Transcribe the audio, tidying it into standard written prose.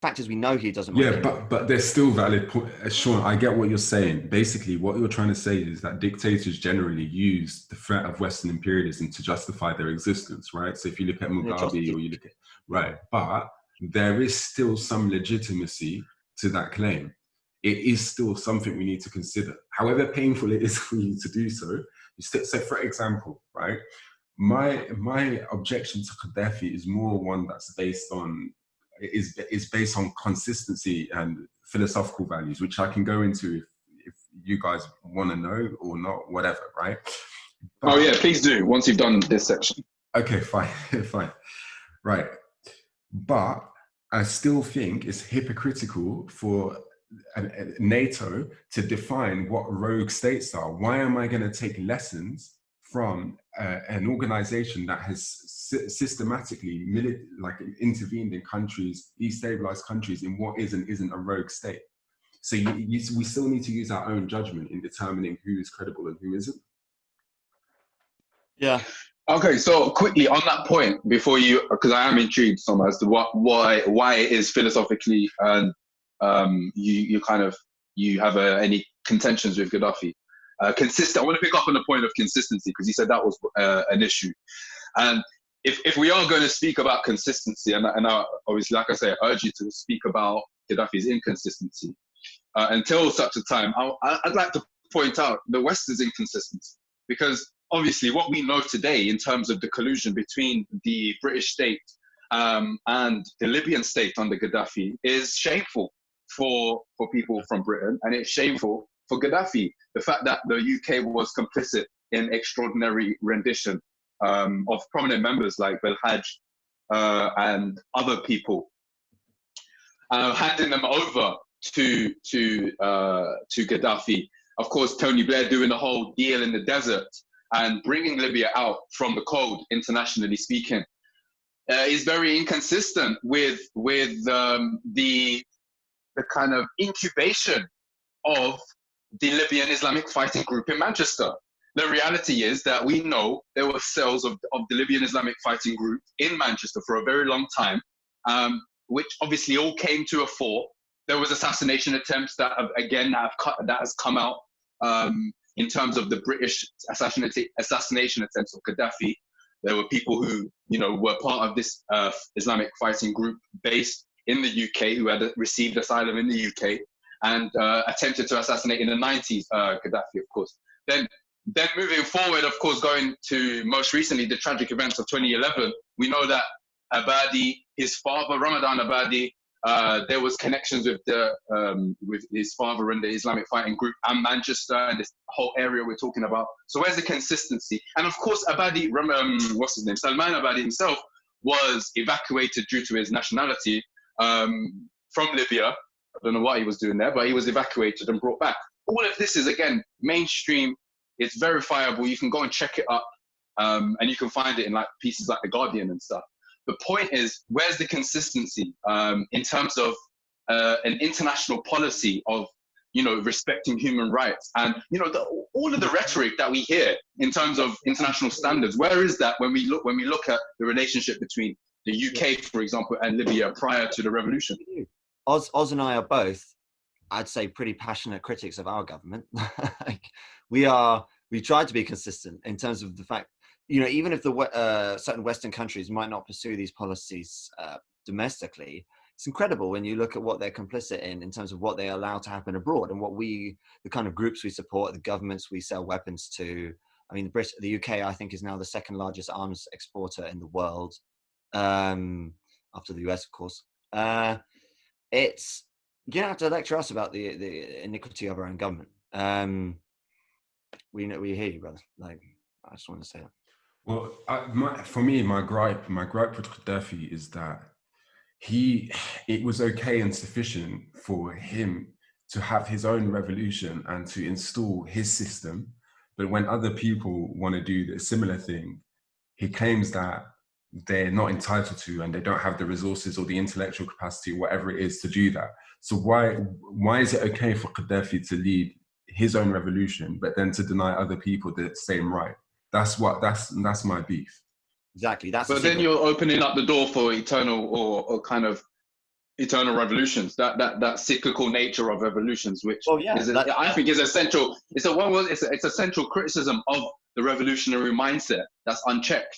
fact is, we know he doesn't mind Yeah, anyone. but there's still valid point. Sean, I get what you're saying. Basically, what you're trying to say is that dictators generally use the threat of Western imperialism to justify their existence, right? So if you look at The Mugabe atrocities. or you look at, Yeah. right, but there is still some legitimacy to that claim. It is still something we need to consider. However painful it is for you to do so, so for example, right, my objection to Gaddafi is more one that's based on is based on consistency and philosophical values, which I can go into if you guys want to know or not, whatever, right? Oh But yeah, please do once you've done this section. okay, fine, fine, right. But I still think it's hypocritical for NATO to define what rogue states are. Why am I going to take lessons from an organization that has systematically intervened in countries, destabilized countries in what is and isn't a rogue state? So we still need to use our own judgment in determining who is credible and who isn't. Yeah. Okay, so quickly on that point, before you, because I am intrigued, Tom, as to why it is philosophically and you have any contentions with Gaddafi. Consistent. I want to pick up on the point of consistency because you said that was an issue. And if we are going to speak about consistency, and I, obviously, like I say, I urge you to speak about Gaddafi's inconsistency. Until such a time, I'd like to point out the West's inconsistency because obviously what we know today in terms of the collusion between the British state and the Libyan state under Gaddafi is shameful for people from Britain, and it's shameful for Gaddafi. The fact that the UK was complicit in extraordinary rendition of prominent members like Belhaj and other people, handing them over to Gaddafi. Of course, Tony Blair doing the whole deal in the desert and bringing Libya out from the cold, internationally speaking, is very inconsistent with the kind of incubation of the Libyan Islamic Fighting Group in Manchester. The reality is that we know there were cells of the Libyan Islamic Fighting Group in Manchester for a very long time, which obviously all came to a fore. There was assassination attempts that has come out in terms of the British assassination attempts of Gaddafi. There were people who, were part of this Islamic fighting group based in the UK who had received asylum in the UK and attempted to assassinate in the 90s Gaddafi, of course. Then moving forward, of course, going to most recently the tragic events of 2011, we know that Abadi, his father, Ramadan Abadi, there was connections with his father in the Islamic fighting group and Manchester and this whole area we're talking about. So where's the consistency? And of course, Abadi, Salman Abadi himself was evacuated due to his nationality from Libya. I don't know what he was doing there, but he was evacuated and brought back. All of this is, again, mainstream. It's verifiable. You can go and check it up, and you can find it in pieces like The Guardian and stuff. The point is, where's the consistency in terms of an international policy of, respecting human rights and, all of the rhetoric that we hear in terms of international standards? Where is that when we look at the relationship between the UK, for example, and Libya prior to the revolution? Oz and I are both, I'd say, pretty passionate critics of our government. We try to be consistent in terms of the fact, even if the certain Western countries might not pursue these policies domestically, it's incredible when you look at what they're complicit in terms of what they allow to happen abroad and the kind of groups we support, the governments we sell weapons to. I mean, the UK, I think, is now the second largest arms exporter in the world, after the US, of course. You don't have to lecture us about the iniquity of our own government. We hear you, brother. I just want to say that. Well, for me, my gripe with Gaddafi is that it was okay and sufficient for him to have his own revolution and to install his system. But when other people want to do a similar thing, he claims that they're not entitled to and they don't have the resources or the intellectual capacity, whatever it is, to do that. So why is it okay for Gaddafi to lead his own revolution, but then to deny other people the same right? That's my beef. Exactly. But then you're opening up the door for eternal or kind of eternal revolutions, that cyclical nature of revolutions, which I think is essential. It's a central criticism of the revolutionary mindset that's unchecked.